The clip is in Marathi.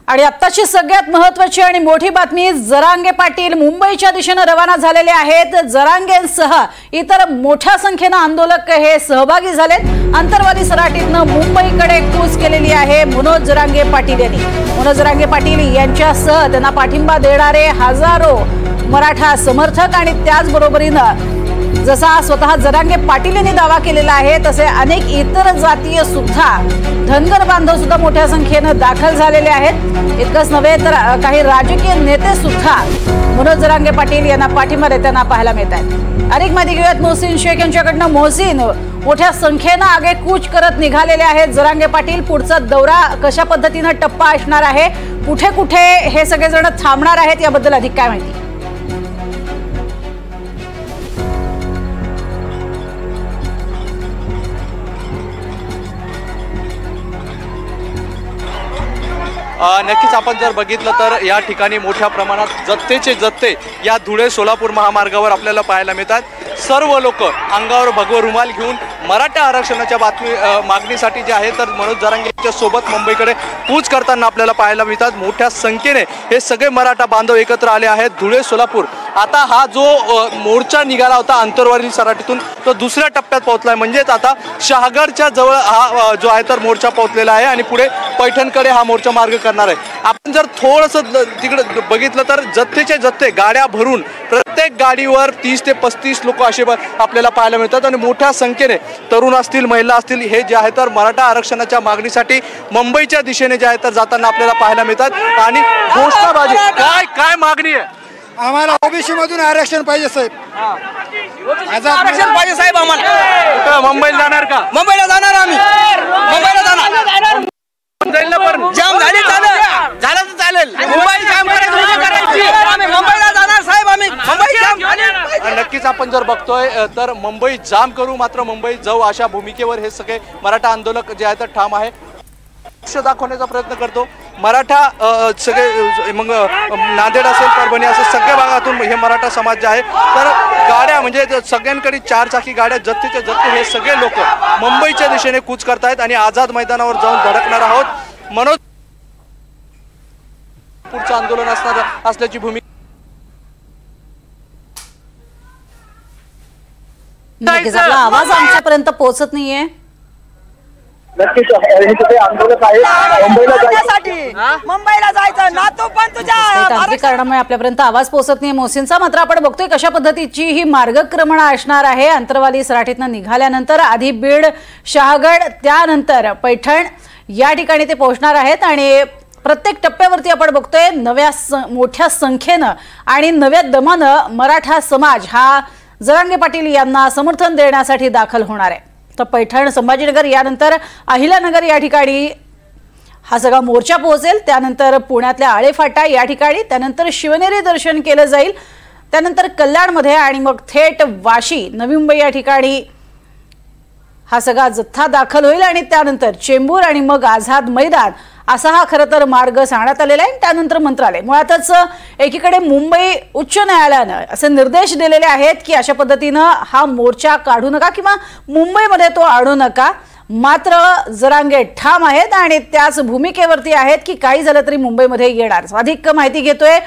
आणि आत्ताची सगळ्यात महत्त्वाची आणि मोठी बातमी, जरांगे पाटील मुंबईच्या दिशेने रवाना झालेले आहेत। जरांगेंसह इतर मोठ्या संख्येने आंदोलक हे सहभागी झालेत। अंतरवाली सराटीतनं मुंबईकडे कूच केलेली आहे मनोज जरांगे पाटील यांनी। मनोज जरांगे पाटील यांच्यासह त्यांना पाठिंबा देणारे हजारो मराठा समर्थक आणि त्याचबरोबरीने जसा स्वतः जरांगे पाटील यांनी दावा केलेला आहे तसे अनेक इतर जातीय सुद्धा धनगर बांधव सुद्धा मोठ्या संख्येने दाखल झालेले आहेत। इतकंच नव्हे तर काही राजकीय नेते सुद्धा मनोज जरांगे पाटील यांना पाठिंबा देताना पाहायला मिळत आहेत। अनेक माहिती घेऊयात मोहसिन शेख यांच्याकडनं। मोहसिन, मोठ्या संख्येने आगेकूच करत निघालेले आहेत जरांगे पाटील। पुढचा दौरा कशा पद्धतीने टप्पा असणार आहे, कुठे कुठे हे सगळे जण थांबणार आहेत, याबद्दल अधिक काय माहिती? नक्कीच आपण जर बघितलं तर या ठिकाणी मोठ्या प्रमाणात जत्तेचे जत्ते या धुळे सोलापूर महामार्गावर आपल्याला पाहायला मिळतात। सर्व लोक अंगावर भगवा रुमाल घेऊन मराठा आरक्षणाच्या मागणीसाठी जे आहे तर मनोज जरांगेंच्या सोबत मुंबईकडे कूच करताना आपल्याला पाहायला मिळतात। मोठ्या संख्येने हे सगळे मराठा बांधव एकत्र आले आहेत धुळे सोलापूर। आता हा जो मोर्चा निघाला होता अंतरवाली सराटीतून तो दुसऱ्या टप्प्यात पोहोचलाय, म्हणजेच आता शहागडच्या जवळ हा जो आहे तर मोर्चा पोहोचलेला आहे आणि पुढे पैठणकडे हा मोर्चा मार्ग करणार आहे। आपण जर थोडंसं तिकडे बघितलं तर जत्तेचे जत्ते गाड्या भरून प्रत्येक गाडीवर 30 ते 35 लोक असे आपल्याला पाहायला मिळतात आणि मोठ्या संख्येने तरुण असतील, महिला असतील, हे जे आहे तर मराठा आरक्षणाच्या मागणीसाठी मुंबईच्या दिशेने जे आहे तर जाताना आपल्याला पाहायला मिळतात। आणि घोषणाबाजी काय मागणी आहे? आम्हाला ओबीसी मधून आरक्षण पाहिजे साहेब। आरक्षण पाहिजे साहेब आम्हाला। मुंबईला जाणार का? मुंबईला जाणार आम्ही, मुंबईला जाणार। जाम झाली झालं तर चालेल, मुंबई जाम करायची, आम्ही मुंबईला जाणार साहेब, आम्ही मुंबई जाम। नक्कीच आपण जर बघतोय तर मुंबई जाम करू मात्र मुंबई जाऊ अशा भूमिकेवर हे सगळे मराठा आंदोलक जे आहेत ठाम आहे। दाखवण्याचा प्रयत्न करतो मराठा सगळे, मग नांदेड असेल, परभणी असेल, सगळ्या भागातून हे मराठा समाज जे आहे तर गाड्या म्हणजे सगळ्यांकडे 4 चाकी गाड्या जत्तेचे जत्ते हे सगळे लोक मुंबईच्या दिशेने कूच करतायत आणि आझाद मैदानावर जाऊन धडकणार आहोत। मनोज पुढचं आंदोलन असल्याची भूमिका आवाज आमच्यापर्यंत पोहोचत नाहीये। नक्कीच हे आंदोलक आहे मुंबईला जायचं ना, तो पण तुझ्या तांत्रिक कारणामुळे आपल्यापर्यंत आवाज पोहोचत नाही मोहसिनचा। मात्र आपण बघतोय कशा पद्धतीची ही मार्गक्रमण असणार आहे। अंतरवाली सराटीतनं निघाल्यानंतर आधी बीड, शहागड, त्यानंतर पैठण या ठिकाणी ते पोहोचणार आहेत आणि प्रत्येक टप्प्यावरती आपण बघतोय मोठ्या संख्येनं आणि नव्या दमानं मराठा समाज हा जरांगे पाटील यांना समर्थन देण्यासाठी दाखल होणार आहे। तर पैठण, संभाजीनगर यानंतर अहिल्यानगर या ठिकाणी हा सगळा मोर्चा पोहोचेल। त्यानंतर पुण्यातल्या आळेफाटा या ठिकाणी, त्यानंतर शिवनेरी दर्शन केलं जाईल, त्यानंतर कल्याणमध्ये आणि मग थेट वाशी, नवी मुंबई या ठिकाणी हा सगळा जथ्था दाखल होईल आणि त्यानंतर चेंबूर आणि मग आझाद मैदान असा हा खरं तर मार्ग सांगण्यात आलेला आहे। त्यानंतर मंत्रालय, मुळातच एकीकडे मुंबई उच्च न्यायालयानं असे निर्देश दिलेले आहेत की अशा पद्धतीनं हा मोर्चा काढू नका किंवा मुंबईमध्ये तो आणू नका। मात्र जरांगे ठाम आहेत आणि त्याच भूमिकेवरती आहेत की काही झालं तरी मुंबईमध्ये येणार। अधिक माहिती घेतोय